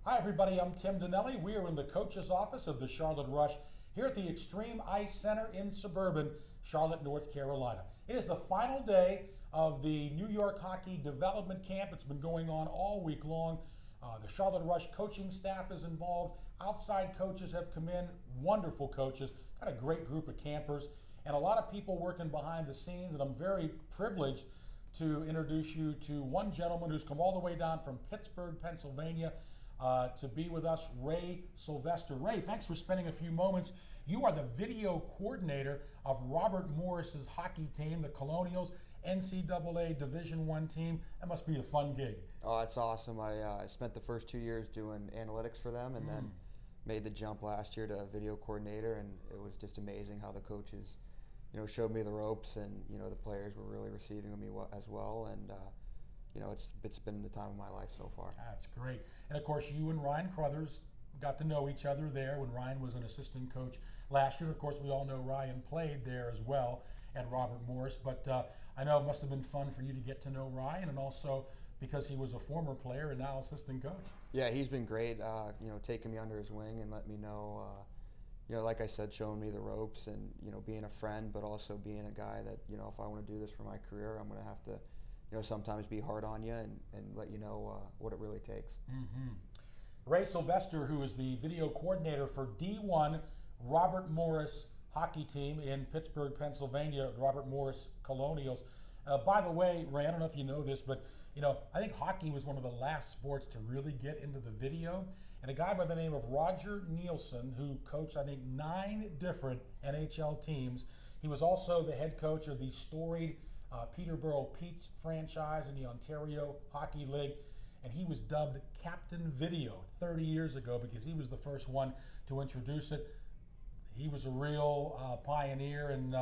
Hi everybody, I'm Tim Donnelly. We are in the coach's office of the Charlotte Rush here at the Extreme Ice Center in suburban Charlotte, North Carolina. It is the final day of the New York Hockey Development Camp. It's been going on all week long. The Charlotte Rush coaching staff is involved. Outside coaches have come in, wonderful coaches, got a great group of campers, and a lot of people working behind the scenes, and I'm very privileged to introduce you to one gentleman who's come all the way down from Pittsburgh, Pennsylvania, to be with us, Ray Sylvester. Ray, thanks for spending a few moments. You are the video coordinator of Robert Morris's hockey team, the Colonials, NCAA Division I team. That must be a fun gig. Oh, it's awesome. I spent the first 2 years doing analytics for them, and then made the jump last year to video coordinator, and it was just amazing how the coaches, showed me the ropes, and the players were really receiving me as well, and it's been the time of my life so far. That's great. And of course, you and Ryan Crothers got to know each other there when Ryan was an assistant coach last year. Of course, we all know Ryan played there as well at Robert Morris, but I know it must have been fun for you to get to know Ryan, and also because he was a former player and now assistant coach. Yeah, he's been great, taking me under his wing and letting me know, like I said, showing me the ropes and, being a friend, but also being a guy that, if I want to do this for my career, I'm going to have to, sometimes be hard on you and let you know what it really takes. Mm-hmm. Ray Sylvester, who is the video coordinator for D1 Robert Morris hockey team in Pittsburgh, Pennsylvania, Robert Morris Colonials. By the way, Ray, I don't know if you know this, but I think hockey was one of the last sports to really get into the video. And a guy by the name of Roger Nielsen, who coached, I think, 9 different NHL teams. He was also the head coach of the storied Peterborough Pete's franchise in the Ontario Hockey League, and he was dubbed Captain Video 30 years ago because he was the first one to introduce it. He was a real pioneer, and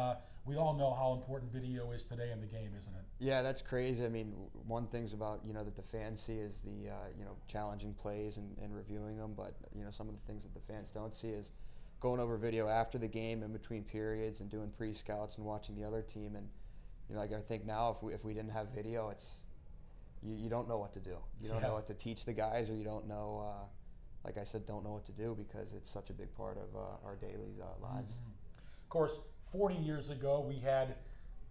we all know how important video is today in the game, isn't it? Yeah, that's crazy. I mean, one thing's about, that the fans see is the, challenging plays and reviewing them, but, some of the things that the fans don't see is going over video after the game in between periods and doing pre-scouts and watching the other team. And I think now if we didn't have video, it's you don't know what to do. You don't know what to teach the guys, or you don't know, like I said, don't know what to do because it's such a big part of our daily lives. Mm-hmm. Of course, 40 years ago we had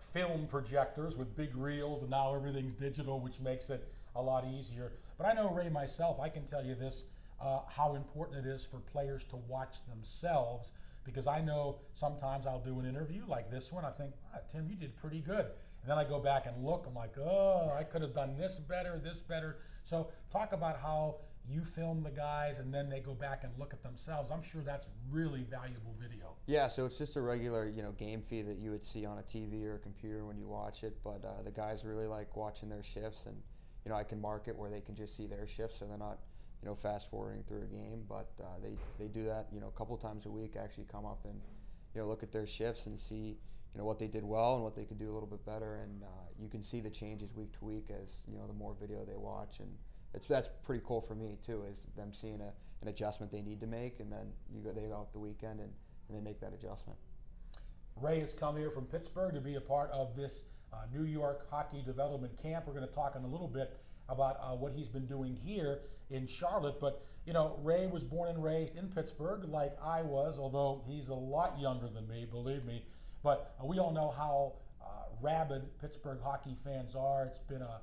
film projectors with big reels, and now everything's digital, which makes it a lot easier. But I know, Ray, myself, I can tell you this, how important it is for players to watch themselves. Because I know sometimes I'll do an interview like this one, I think, Tim, you did pretty good. And then I go back and look, I'm like, oh, I could have done this better. So talk about how you film the guys and then they go back and look at themselves. I'm sure that's really valuable video. Yeah, so it's just a regular, game feed that you would see on a TV or a computer when you watch it. But the guys really like watching their shifts, and, I can mark it where they can just see their shifts so they're not fast forwarding through a game, but they do that, a couple times a week, actually come up and, look at their shifts and see, what they did well and what they could do a little bit better. And you can see the changes week to week as, the more video they watch. And that's pretty cool for me too, is them seeing an adjustment they need to make, and then they go out the weekend and they make that adjustment. Ray has come here from Pittsburgh to be a part of this New York Hockey Development Camp. We're going to talk in a little bit about what he's been doing here in Charlotte. But, Ray was born and raised in Pittsburgh like I was, although he's a lot younger than me, believe me. But we all know how rabid Pittsburgh hockey fans are. It's been a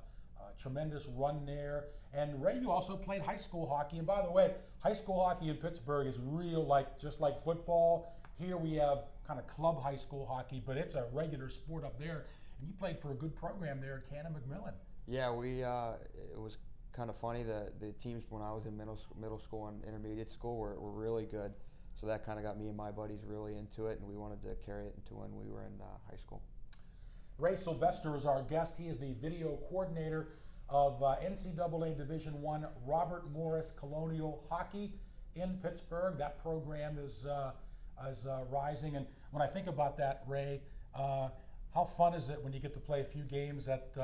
tremendous run there. And Ray, you also played high school hockey. And by the way, high school hockey in Pittsburgh is real, just like football. Here we have kind of club high school hockey, but it's a regular sport up there. And you played for a good program there at Cannon McMillan. Yeah, it was kind of funny. The teams when I was in middle school and intermediate school were really good. So that kind of got me and my buddies really into it, and we wanted to carry it into when we were in high school. Ray Sylvester is our guest. He is the video coordinator of NCAA Division I Robert Morris Colonial Hockey in Pittsburgh. That program is rising. And when I think about that, Ray, how fun is it when you get to play a few games at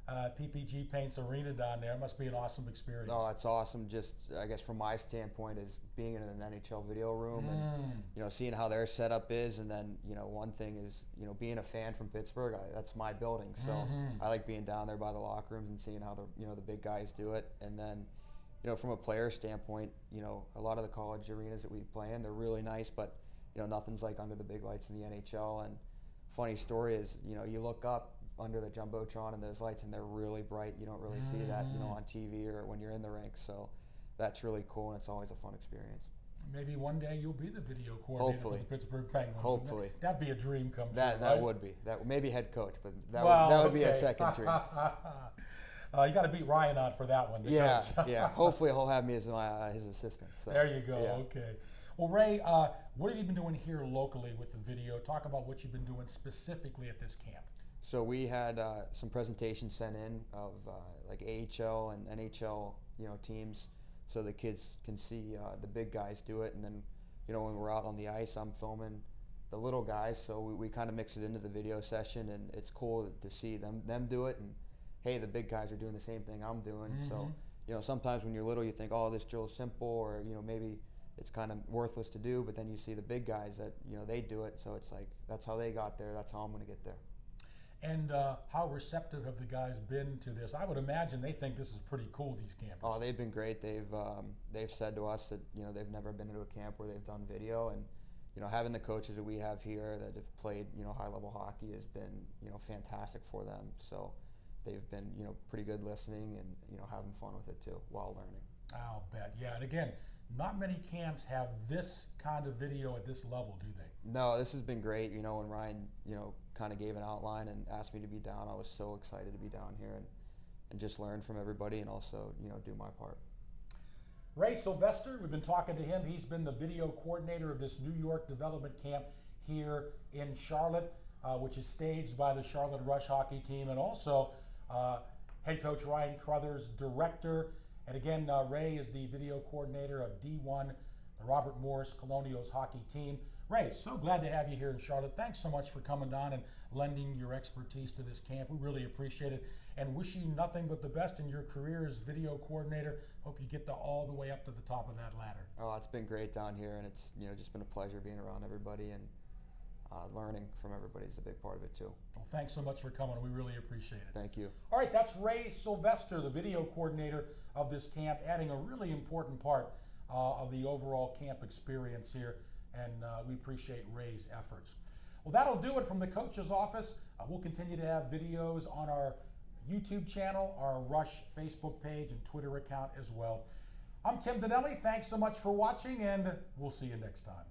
PPG Paints Arena down there? It must be an awesome experience. Oh, it's awesome. Just, I guess from my standpoint, is being in an NHL video room and seeing how their setup is, and then one thing is being a fan from Pittsburgh. That's my building, so I like being down there by the locker rooms and seeing how the the big guys do it, and then from a player standpoint, a lot of the college arenas that we play in, they're really nice, but nothing's like under the big lights in the NHL. And funny story is, you look up under the jumbotron and those lights, and they're really bright. You don't really see that, on TV or when you're in the rink. So that's really cool, and it's always a fun experience. Maybe one day you'll be the video coordinator for the Pittsburgh Penguins. Hopefully. That'd be a dream come true. That would be. Maybe head coach, but that would be a second dream. You got to beat Ryan on for that one. Yeah. Hopefully he'll have me as his assistant. So, there you go. Yeah. Okay. Well, Ray, what have you been doing here locally with the video? Talk about what you've been doing specifically at this camp. So we had some presentations sent in of like AHL and NHL, teams, so the kids can see the big guys do it. And then, when we're out on the ice, I'm filming the little guys. So we kind of mix it into the video session, and it's cool to see them do it. And hey, the big guys are doing the same thing I'm doing. So, sometimes when you're little, you think, oh, this drill's simple, or maybe it's kind of worthless to do. But then you see the big guys that they do it. So it's like, that's how they got there. That's how I'm going to get there. And how receptive have the guys been to this? I would imagine they think this is pretty cool, these campers. Oh, they've been great. They've said to us that they've never been into a camp where they've done video, and having the coaches that we have here that have played high-level hockey has been fantastic for them. So they've been pretty good listening and having fun with it too while learning. I'll bet. Yeah, and again, not many camps have this kind of video at this level, do they? No, this has been great. When Ryan kind of gave an outline and asked me to be down, I was so excited to be down here and just learn from everybody, and also do my part. Ray Sylvester, we've been talking to him. He's been the video coordinator of this New York development camp here in Charlotte, which is staged by the Charlotte Rush hockey team, and also head coach Ryan Crothers, director. And again, Ray is the video coordinator of D1, the Robert Morris Colonials hockey team. Ray, so glad to have you here in Charlotte. Thanks so much for coming down and lending your expertise to this camp. We really appreciate it, and wish you nothing but the best in your career as video coordinator. Hope you get all the way up to the top of that ladder. Oh, it's been great down here, and it's just been a pleasure being around everybody, and learning from everybody is a big part of it too. Well, thanks so much for coming. We really appreciate it. Thank you. All right, that's Ray Sylvester, the video coordinator of this camp, adding a really important part of the overall camp experience here, and we appreciate Ray's efforts. Well, that'll do it from the coach's office. We'll continue to have videos on our YouTube channel, our Rush Facebook page, and Twitter account as well. I'm Tim Donnelly. Thanks so much for watching, and we'll see you next time.